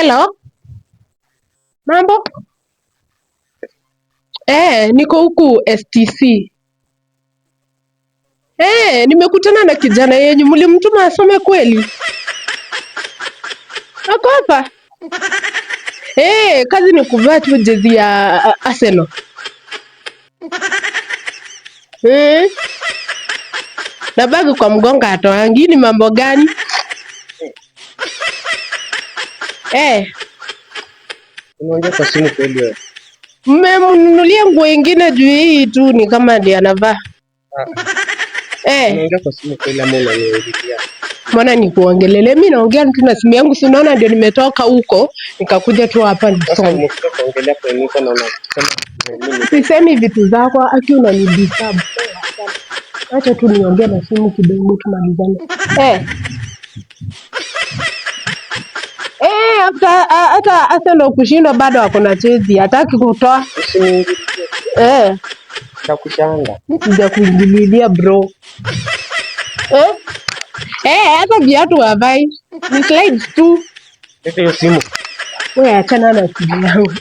Hello. Mambo? Niko huku STC. Nimekutana na kijana yenyu mlimtuma asome kweli? Ako hapa? Kazi ni kuvaa tu jezi ya Arsenal. Na bagi kwa mgongo atoangi, ni mambo gani? Unaongea kwa simu kweli wewe? Mmemnunulia nguo ingine juu hii tu ni kama ndiye anavaa. Unaongea kwa simu kweli ama unaniingilia? Mbona nikuongelele? Mimi naongea tu na simu yangu, si unaona ndio nimetoka huko nikakuja tu hapa nisome. Sasa umefika kuongelea kwa nini na unasema sisemi vitu zako, aki unanidisturb. Acha tu niongee na simu kidogo tumalizane. Hata Arsenal kushindwa bado wako na Chelsea, hataki kutoa. usiniingilie? Nitakushanga. Sija kuingililia bro. Hata viatu havai. Ni slides tu. Leta hiyo simu. Wewe achana na simu yangu.